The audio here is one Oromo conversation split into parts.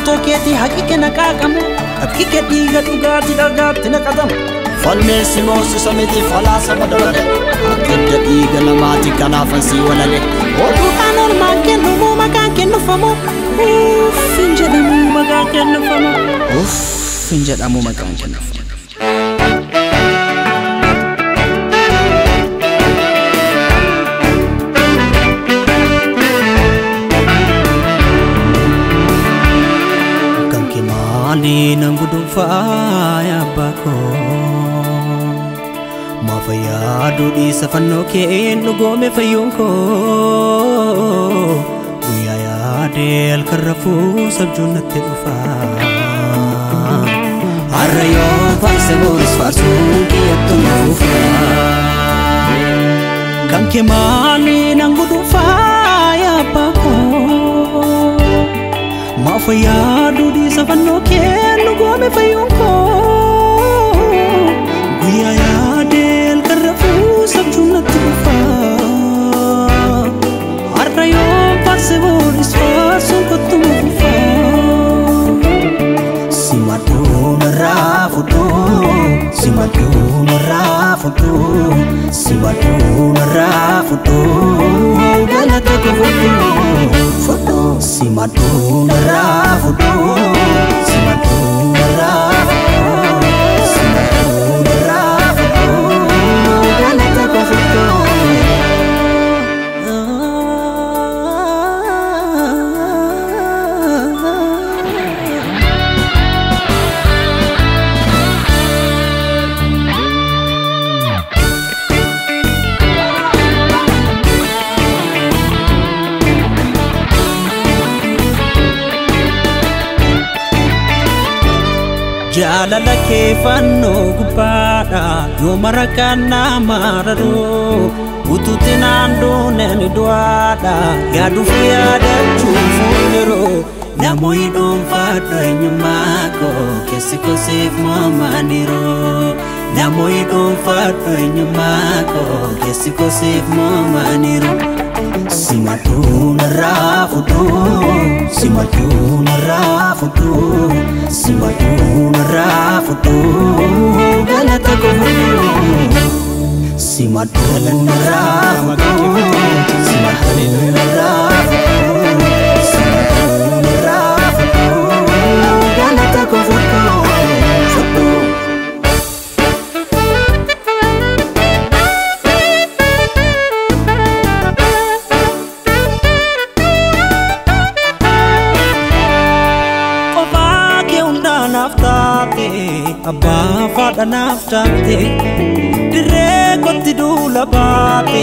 توكيتي حقيقة نكاكم حقيقة ديغة تغاتي دغاتي نكدم فالميسي موسي سميتي فلاسة بدولة أكد ديغة نماتي كنافنسي ولالي ودو كانور ماكين نمو مكاكين نفمو فنجد أمو مكاكين نفمو فنجد أمو مكاكين نفمو Ani nanggudu faya bako mafayadu di safano ke lugo me fayunko uyaya del karafu sabjunat ufa arayo farsebos farsun ki atufa kanke mani nanggudu faya bako mafayadu di safano ke lugo me fayunko guyaya del karafu sabjunat ufa arrayo parsebo disfarsun kotufa simatu narafutu simatu narafutu simatu narafutu galata ko foto simatu narafutu simatu narafutu simatu narafutu galata ko foto Jalala ke fanno gupada yo marakana marado ututinando neni doada ya dufia da chufundero namoi dom fadra nyumako kesiko sif mamaniro namoi dom fadra nyumako kesiko sif mamaniro simatu narafutu simatu narafutu simatu narafutu galata ko simatu narafutu simatu narafutu simatu narafutu galata ko Abba fada naftate dire kotti dula bate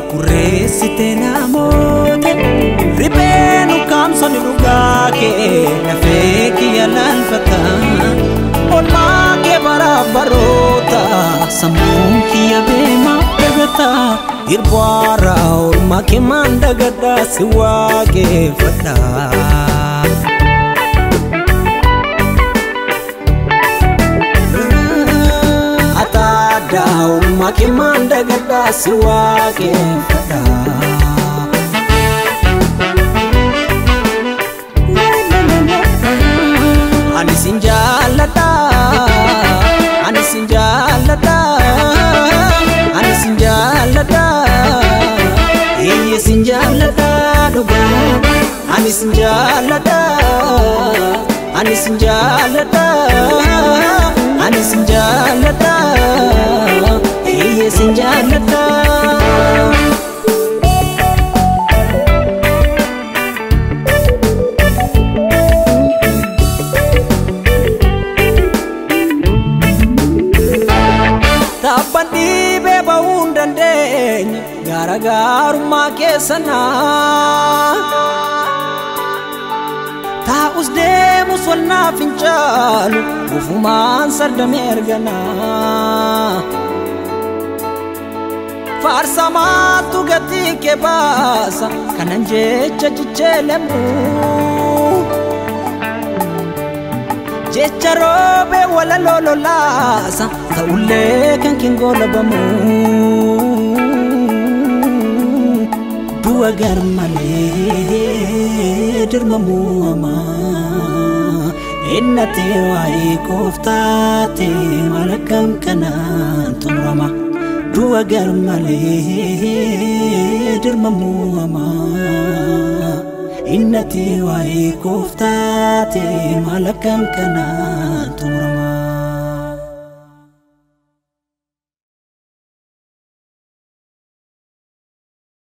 kuresite namote ribenu kamsoni lugake nafeki alal fata olma ke barabarota samun kiya be mapagata irbara olma ke mandagada siwage fata daun makin mandagada siwake fada ani sinjalata ani sinjalata ani sinjalata iye sinjalata doga ani sinjalata ani sinjalata ani sinjalata iye sinjalata tapandi beba undandenya gara-garuma kesana ta usdemus walna fincalu ufuman sarda mergana farsa matu gati ke basa kananje chachelemu jecharobe wala lolo lasa taule kan kingola bamu dua garmale dermamu ama innati wa'i koftaate malakam kanaan tumrama du'a garmalee dirmamuama innati wa'i koftaate malakam kanaan tumrama